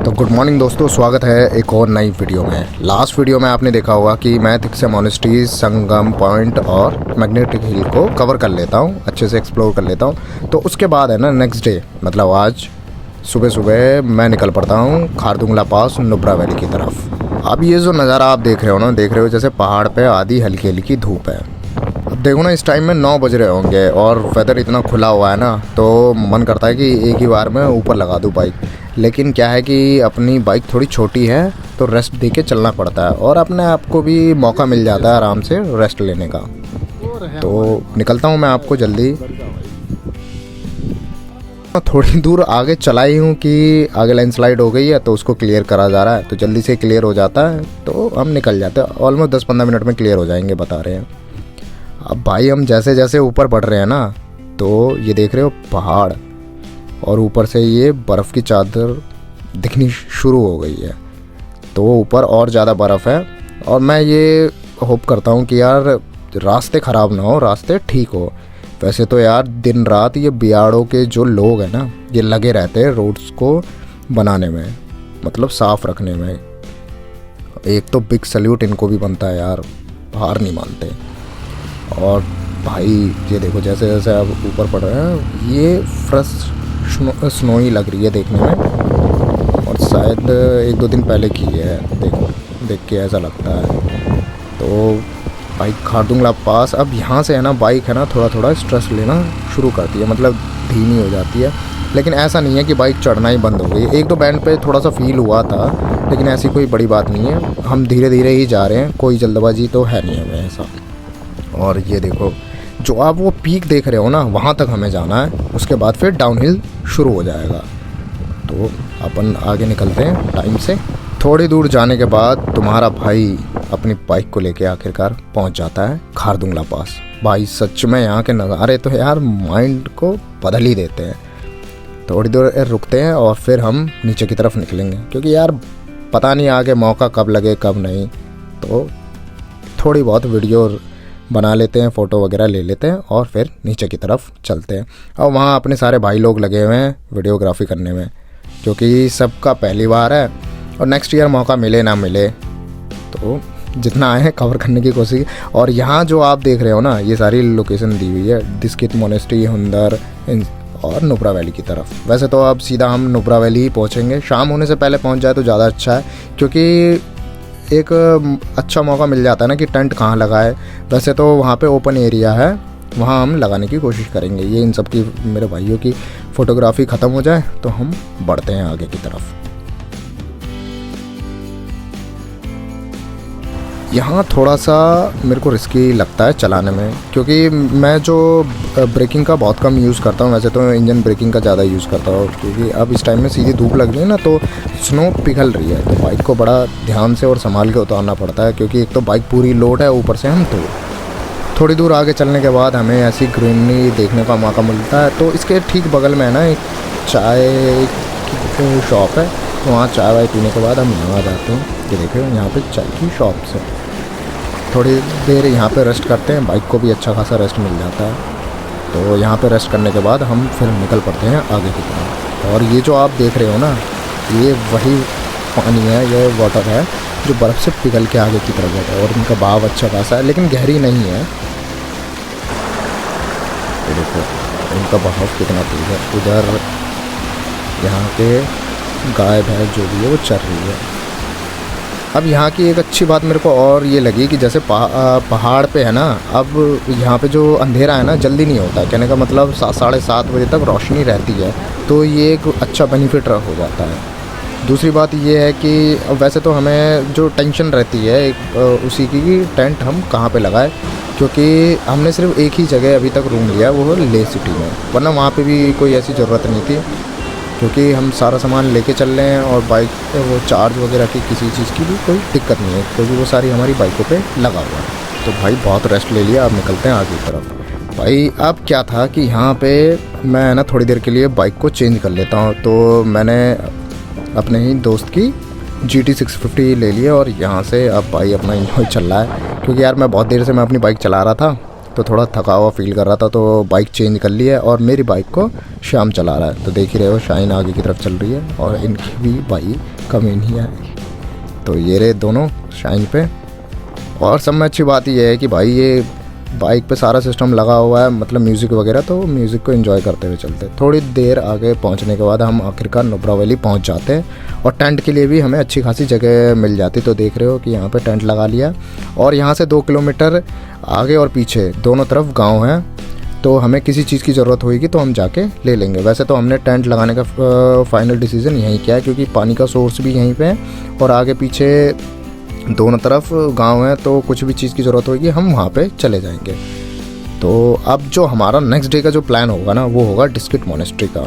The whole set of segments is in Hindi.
तो गुड मॉर्निंग दोस्तों, स्वागत है एक और नई वीडियो में। लास्ट वीडियो में आपने देखा होगा कि मैं तिक्से मोनेस्ट्री, संगम पॉइंट और मैग्नेटिक हिल को कवर कर लेता हूँ, अच्छे से एक्सप्लोर कर लेता हूँ। तो उसके बाद है ना नेक्स्ट डे, मतलब आज सुबह सुबह मैं निकल पड़ता हूँ खारदुंगला पास नुब्रा वैली की तरफ। अब ये जो नज़ारा आप देख रहे हो जैसे पहाड़ पे आधी हल्की हल्की धूप है। अब देखो ना, इस टाइम में 9 बज रहे होंगे और वेदर इतना खुला हुआ है ना, तो मन करता है कि एक ही बार में ऊपर लगा दूँ बाइक। लेकिन क्या है कि अपनी बाइक थोड़ी छोटी है तो रेस्ट दे के चलना पड़ता है और अपने आप को भी मौका मिल जाता है आराम से रेस्ट लेने का। तो निकलता हूँ मैं आपको जल्दी। थोड़ी दूर आगे चला ही हूँ कि आगे लैंडस्लाइड हो गई है तो उसको क्लियर करा जा रहा है, तो जल्दी से क्लियर हो जाता है तो हम निकल जाते हैं। ऑलमोस्ट 10-15 मिनट में क्लियर हो जाएंगे बता रहे हैं। अब भाई हम जैसे जैसे ऊपर बढ़ रहे हैं ना, तो ये देख रहे हो पहाड़ और ऊपर से ये बर्फ़ की चादर दिखनी शुरू हो गई है, तो ऊपर और ज़्यादा बर्फ़ है। और मैं ये होप करता हूँ कि यार रास्ते ख़राब ना हो, रास्ते ठीक हो। वैसे तो यार दिन रात ये बिहाड़ों के जो लोग हैं ना, ये लगे रहते हैं रोड्स को बनाने में, मतलब साफ़ रखने में। एक तो बिग सल्यूट इनको भी बनता है यार, हार नहीं मानते। और भाई ये देखो जैसे जैसे अब ऊपर पड़ रहे हैं, ये फ्रेश स्नोई लग रही है देखने में, और शायद 1-2 दिन पहले की है। देखो देख के ऐसा लगता है। तो बाइक खारदुंगला पास, अब यहाँ से है ना बाइक है ना थोड़ा थोड़ा स्ट्रेस लेना शुरू करती है, मतलब धीमी हो जाती है। लेकिन ऐसा नहीं है कि बाइक चढ़ना ही बंद हो गई। 1-2 बैंड पे थोड़ा सा फील हुआ था, लेकिन ऐसी कोई बड़ी बात नहीं है। हम धीरे धीरे ही जा रहे हैं, कोई जल्दबाजी तो है नहीं हमें ऐसा। और ये देखो जो आप वो पीक देख रहे हो ना, वहाँ तक हमें जाना है, उसके बाद फिर डाउनहिल शुरू हो जाएगा। तो अपन आगे निकलते हैं टाइम से। थोड़ी दूर जाने के बाद तुम्हारा भाई अपनी बाइक को लेके आखिरकार पहुँच जाता है खारदुंगला पास। भाई सच में यहाँ के नज़ारे तो यार माइंड को बदल ही देते हैं। थोड़ी देर रुकते हैं और फिर हम नीचे की तरफ निकलेंगे, क्योंकि यार पता नहीं आगे मौका कब लगे कब नहीं। तो थोड़ी बहुत वीडियो बना लेते हैं, फ़ोटो वगैरह ले लेते हैं और फिर नीचे की तरफ चलते हैं। और वहाँ अपने सारे भाई लोग लगे हुए हैं वीडियोग्राफी करने में, क्योंकि सबका पहली बार है और नेक्स्ट ईयर मौका मिले ना मिले तो जितना आए हैं कवर करने की कोशिश। और यहाँ जो आप देख रहे हो ना, ये सारी लोकेशन दी हुई है, तिक्से मोनेस्ट्री, हुंदर और नुब्रा वैली की तरफ। वैसे तो अब सीधा हम नुब्रा वैली ही पहुँचेंगे। शाम होने से पहले पहुँच जाए तो ज़्यादा अच्छा है, क्योंकि एक अच्छा मौका मिल जाता है ना कि टेंट कहाँ लगाए। वैसे तो वहाँ पे ओपन एरिया है, वहाँ हम लगाने की कोशिश करेंगे। ये इन सब की, मेरे भाइयों की फ़ोटोग्राफी ख़त्म हो जाए तो हम बढ़ते हैं आगे की तरफ। यहाँ थोड़ा सा मेरे को रिस्की लगता है चलाने में, क्योंकि मैं जो ब्रेकिंग का बहुत कम यूज़ करता हूँ। वैसे तो मैं इंजन ब्रेकिंग का ज़्यादा यूज़ करता हूँ, क्योंकि अब इस टाइम में सीधी धूप लग रही है ना, तो स्नो पिघल रही है, तो बाइक को बड़ा ध्यान से और संभाल के उतारना पड़ता है, क्योंकि एक तो बाइक पूरी लोड है, ऊपर से हम थोड़ी दूर आगे चलने के बाद हमें ऐसी ग्रीनरी देखने का मौका मिलता है। तो इसके ठीक बगल में है ना एक चाय की शॉप है, तो वहाँ चाय वाय पीने के बाद हम यहाँ जाते हैं। ये देखो यहाँ पे चाय की शॉप से थोड़ी देर यहाँ पे रेस्ट करते हैं, बाइक को भी अच्छा खासा रेस्ट मिल जाता है। तो यहाँ पे रेस्ट करने के बाद हम फिर निकल पड़ते हैं आगे की तरफ। और ये जो आप देख रहे हो ना, ये वही पानी है, ये वाटर है जो बर्फ़ से पिघल के आगे की तरफ जाता है, और इनका बहाव अच्छा खासा है, लेकिन गहरी नहीं है। ये देखो इनका बहाव कितना तेज है। उधर यहाँ के गाय भैंस जो भी है वो चर रही है। अब यहाँ की एक अच्छी बात मेरे को और ये लगी कि जैसे पहाड़ पे है ना, अब यहाँ पे जो अंधेरा है ना जल्दी नहीं होता। कहने का मतलब 7-7:30 बजे तक रोशनी रहती है, तो ये एक अच्छा बेनिफिट हो जाता है। दूसरी बात ये है कि वैसे तो हमें जो टेंशन रहती है उसी की टेंट हम कहाँ पे लगाए, क्योंकि हमने सिर्फ एक ही जगह अभी तक रूम लिया, वो ले सिटी में, वरना वहाँ पे भी कोई ऐसी ज़रूरत नहीं थी, क्योंकि हम सारा सामान लेके चल रहे हैं और बाइक वो चार्ज वगैरह की किसी चीज़ की भी कोई दिक्कत नहीं है, क्योंकि वो सारी हमारी बाइकों पे लगा हुआ है। तो भाई बहुत रेस्ट ले लिया, अब निकलते हैं आगे की तरफ। भाई अब क्या था कि यहाँ पे मैं ना थोड़ी देर के लिए बाइक को चेंज कर लेता हूँ, तो मैंने अपने ही दोस्त की GT 650 ले लिया और यहाँ से अब भाई अपना इंजॉय चल रहा है, क्योंकि यार मैं बहुत देर से मैं अपनी बाइक चला रहा था तो थोड़ा थका हुआ फील कर रहा था, तो बाइक चेंज कर ली है और मेरी बाइक को श्याम चला रहा है। तो देख ही रहे हो शाइन आगे की तरफ चल रही है और इनकी भी बाइक कमी नहीं है। तो ये रहे दोनों शाइन पे। और सब में अच्छी बात ये है कि भाई ये बाइक पे सारा सिस्टम लगा हुआ है, मतलब म्यूज़िक वगैरह, तो म्यूज़िक को एंजॉय करते हुए चलते हैं। थोड़ी देर आगे पहुंचने के बाद हम आखिरकार नुब्रा वैली पहुंच जाते हैं और टेंट के लिए भी हमें अच्छी खासी जगह मिल जाती। तो देख रहे हो कि यहाँ पे टेंट लगा लिया और यहाँ से 2 किलोमीटर आगे और पीछे दोनों तरफ गाँव है। तो हमें किसी चीज़ की ज़रूरत होगी तो हम जाके ले लेंगे। वैसे तो हमने टेंट लगाने का फाइनल डिसीज़न यहीं किया है, क्योंकि पानी का सोर्स भी यहीं पे है और आगे पीछे दोनों तरफ गांव है, तो कुछ भी चीज़ की ज़रूरत होगी हम वहाँ पे चले जाएंगे। तो अब जो हमारा नेक्स्ट डे का जो प्लान होगा ना, वो होगा डिस्किट मोनेस्ट्री का।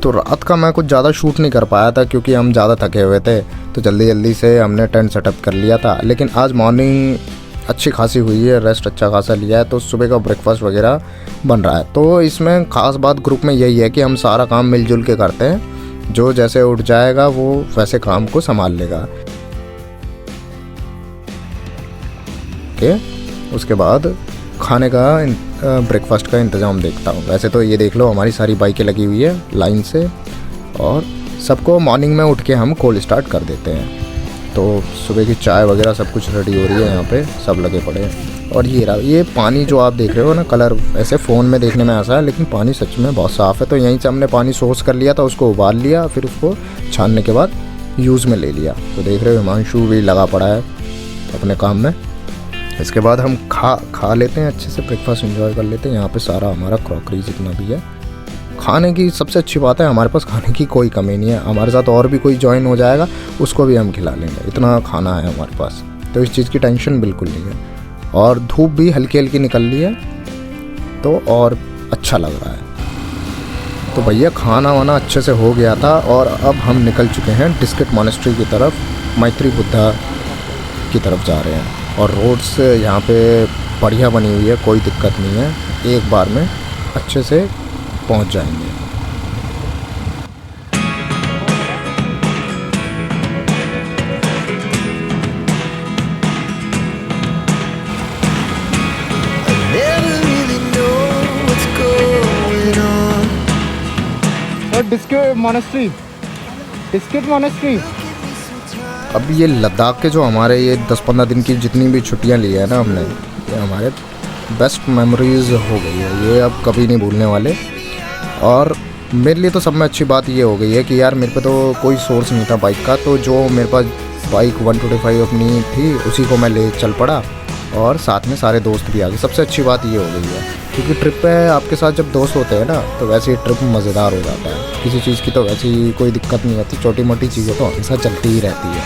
तो रात का मैं कुछ ज़्यादा शूट नहीं कर पाया था क्योंकि हम ज़्यादा थके हुए थे, तो जल्दी जल्दी से हमने टेंट सेटअप कर लिया था। लेकिन आज मॉर्निंग अच्छी खासी हुई है, रेस्ट अच्छा खासा लिया है, तो सुबह का ब्रेकफास्ट वगैरह बन रहा है। तो इसमें ख़ास बात ग्रुप में यही है कि हम सारा काम मिलजुल के करते हैं, जो जैसे उठ जाएगा वो वैसे काम को संभाल लेगा। ओके, उसके बाद खाने का ब्रेकफास्ट का इंतज़ाम देखता हूँ। वैसे तो ये देख लो हमारी सारी बाइकें लगी हुई है लाइन से और सबको मॉर्निंग में उठ के हम कॉल स्टार्ट कर देते हैं। तो सुबह की चाय वगैरह सब कुछ रेडी हो रही है, यहाँ पे सब लगे पड़े हैं। और ये पानी जो आप देख रहे हो ना, कलर ऐसे फ़ोन में देखने में ऐसा है, लेकिन पानी सच में बहुत साफ़ है। तो यहीं से हमने पानी सोर्स कर लिया था, उसको उबाल लिया, फिर उसको छानने के बाद यूज़ में ले लिया। तो देख रहे हो हिमांशु भी लगा पड़ा है अपने काम में। इसके बाद हम खा लेते हैं, अच्छे से ब्रेकफास्ट एंजॉय कर लेते हैं। यहाँ पे सारा हमारा क्रॉकरी जितना भी है, खाने की सबसे अच्छी बात है हमारे पास खाने की कोई कमी नहीं है। हमारे साथ और भी कोई ज्वाइन हो जाएगा, उसको भी हम खिला लेंगे, इतना खाना है हमारे पास। तो इस चीज़ की टेंशन बिल्कुल नहीं है। और धूप भी हल्की हल्की निकल रही है, तो और अच्छा लग रहा है। तो भैया खाना वाना अच्छे से हो गया था और अब हम निकल चुके हैं डिस्किट मोनेस्ट्री की तरफ, मैत्री बुद्धा की तरफ जा रहे हैं। और रोड्स यहाँ पे बढ़िया बनी हुई है, कोई दिक्कत नहीं है, एक बार में अच्छे से पहुँच जाएंगे। और डिस्किट मोनेस्ट्री अब ये लद्दाख के जो हमारे ये 10-15 दिन की जितनी भी छुट्टियां ली है ना हमने, ये हमारे बेस्ट मेमोरीज़ हो गई है, ये अब कभी नहीं भूलने वाले। और मेरे लिए तो सब में अच्छी बात ये हो गई है कि यार मेरे पे तो कोई सोर्स नहीं था बाइक का, तो जो मेरे पास बाइक 125 अपनी थी उसी को मैं ले चल पड़ा और साथ में सारे दोस्त भी आ गए। सबसे अच्छी बात ये हो गई है, क्योंकि ट्रिप पे आपके साथ जब दोस्त होते हैं ना, तो वैसे ही ट्रिप मज़ेदार हो जाता है। किसी चीज़ की तो वैसे ही कोई दिक्कत नहीं होती, छोटी मोटी चीज़ें तो हमेशा चलती ही रहती है।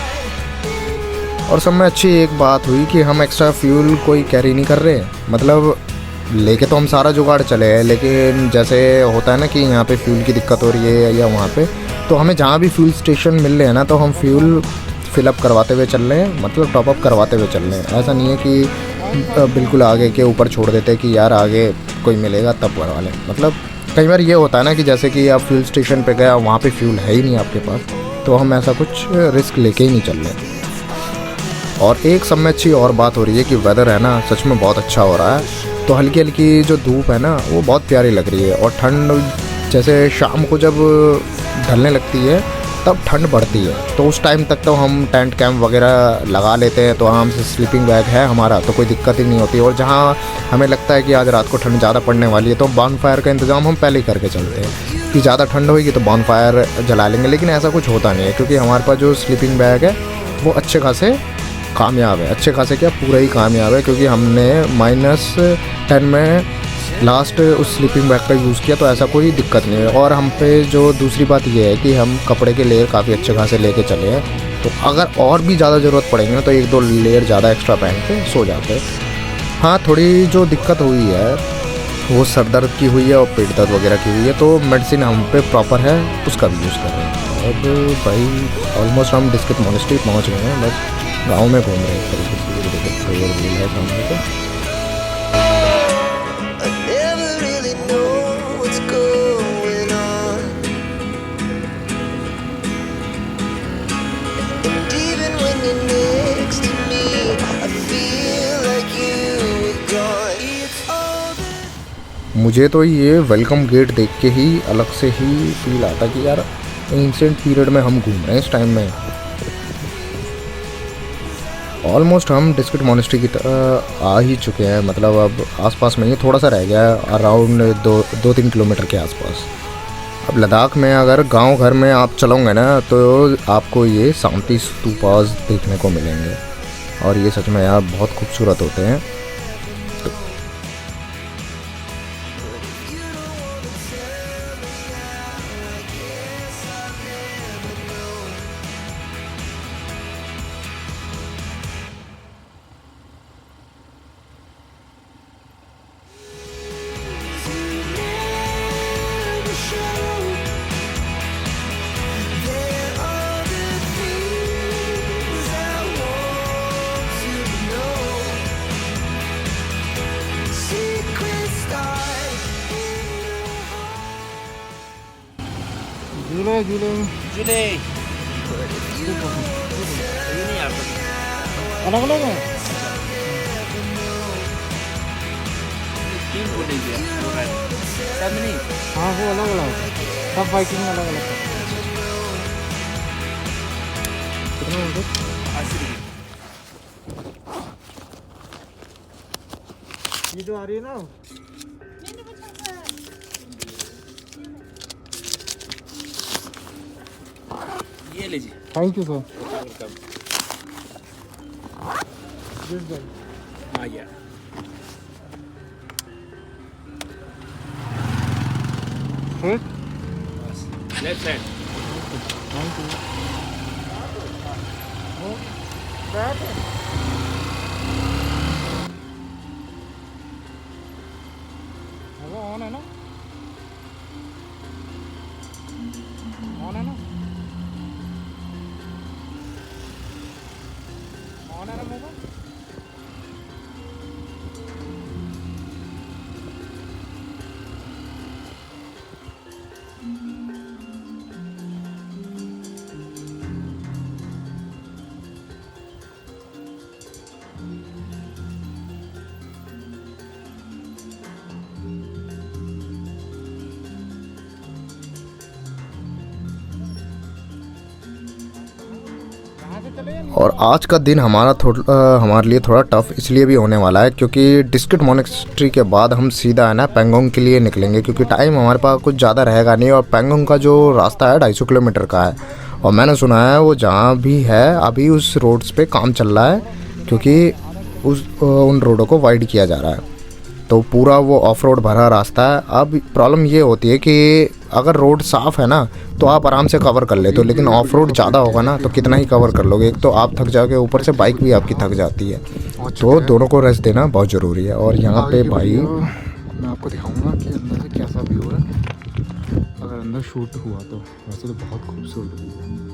और सब में अच्छी एक बात हुई कि हम एक्स्ट्रा फ्यूल कोई कैरी नहीं कर रहे, मतलब लेके तो हम सारा जुगाड़ चले हैं, लेकिन जैसे होता है ना कि यहाँ पे फ्यूल की दिक्कत हो रही है या वहाँ पे, तो हमें जहाँ भी फ्यूल स्टेशन मिल रहे हैं ना, तो हम फ्यूल फिलअप करवाते हुए चल रहे हैं, मतलब टॉपअप करवाते हुए चल रहे हैं। ऐसा नहीं है कि बिल्कुल आगे के ऊपर छोड़ देते कि यार आगे कोई मिलेगा तब करवा लें। मतलब कई बार ये होता है ना कि जैसे कि आप फ्यूल स्टेशन पे गए, वहाँ पे फ्यूल है ही नहीं आपके पास, तो हम ऐसा कुछ रिस्क लेके ही नहीं चल रहे। और एक सब में अच्छी और बात हो रही है कि वेदर है ना सच में बहुत अच्छा हो रहा है। तो हल्की हल्की जो धूप है ना वो बहुत प्यारी लग रही है, और ठंड जैसे शाम को जब ढलने लगती है तब ठंड बढ़ती है, तो उस टाइम तक तो हम टेंट कैंप वगैरह लगा लेते हैं, तो आराम से स्लीपिंग बैग है हमारा, तो कोई दिक्कत ही नहीं होती। और जहाँ हमें लगता है कि आज रात को ठंड ज़्यादा पड़ने वाली है, तो बॉनफायर का इंतज़ाम हम पहले ही करके चलते हैं कि ज़्यादा ठंड होगी तो बॉनफायर जला लेंगे। लेकिन ऐसा कुछ होता नहीं है, क्योंकि हमारे पास जो स्लीपिंग बैग है वो अच्छे खासे कामयाब है, अच्छे खासे क्या पूरा ही कामयाब है, क्योंकि हमने -10 में लास्ट उस स्लीपिंग बैग का यूज़ किया, तो ऐसा कोई दिक्कत नहीं है। और हम पे जो दूसरी बात ये है कि हम कपड़े के लेयर काफ़ी अच्छे खासे लेके चले हैं, तो अगर और भी ज़्यादा ज़रूरत पड़ेगी ना तो 1-2 लेयर ज़्यादा एक्स्ट्रा पहन के सो जाते हैं। हाँ, थोड़ी जो दिक्कत हुई है वो सर दर्द की हुई है और पेट दर्द वगैरह की हुई है, तो मेडिसिन हम पे प्रॉपर है, उसका भी यूज़ कर रहे हैं। अब भाई ऑलमोस्ट हम डिस्किट मोनेस्ट्री पहुँच गए हैं, बस गाँव में घूम रहे हैं एक तरीके से। सामने को मुझे तो ये वेलकम गेट देख के ही अलग से ही फील आता कि यार एंशिएंट पीरियड में हम घूम रहे हैं इस टाइम में। ऑलमोस्ट हम डिस्क्रिट मॉनेस्ट्री की तरह आ ही चुके हैं, मतलब अब आसपास में ही थोड़ा सा रह गया है, अराउंड 2-3 किलोमीटर के आसपास। अब लद्दाख में अगर गांव घर में आप चलोगे ना तो आपको ये शांति स्तूपास देखने को मिलेंगे, और ये सच में यार बहुत खूबसूरत होते हैं। झूले झूले झूले ये नहीं आता। अलग अलग है। 3 झूले दिया सब नहीं। हाँ वो अलग अलग है, सब बाइकिंग अलग अलग है। कितना हो गया? 80 रुपये। ये जो आ रही है ना, ये लीजिए। Thank you sir. वेलकम। हाँ यार लेफ्ट साइड। Thank you. वो ऑन है ना, ऑन है ना, ऑन है ना मोबाइल। और आज का दिन हमारे लिए थोड़ा टफ इसलिए भी होने वाला है क्योंकि डिस्क्रिट मॉनेस्ट्री के बाद हम सीधा है ना पेंगोंग के लिए निकलेंगे, क्योंकि टाइम हमारे पास कुछ ज़्यादा रहेगा नहीं। और पेंगोंग का जो रास्ता है 250 किलोमीटर का है, और मैंने सुना है वो जहाँ भी है अभी उस रोड्स पे काम चल रहा है, क्योंकि उन रोडों को वाइड किया जा रहा है, तो पूरा वो ऑफ रोड भरा रास्ता है। अब प्रॉब्लम ये होती है कि अगर रोड साफ़ है ना तो आप आराम से कवर कर लेते हो, लेकिन ऑफ रोड ज़्यादा होगा ना तो कितना ही कवर कर लोगे। एक तो आप थक जाओगे, ऊपर से बाइक भी आपकी थक जाती है, तो दोनों को रेस्ट देना बहुत ज़रूरी है। और यहाँ पे भाई मैं आपको दिखाऊंगा कि अंदर से कैसा व्यू है, अगर अंदर शूट हुआ तो। वैसे तो बहुत खूबसूरत व्यू है।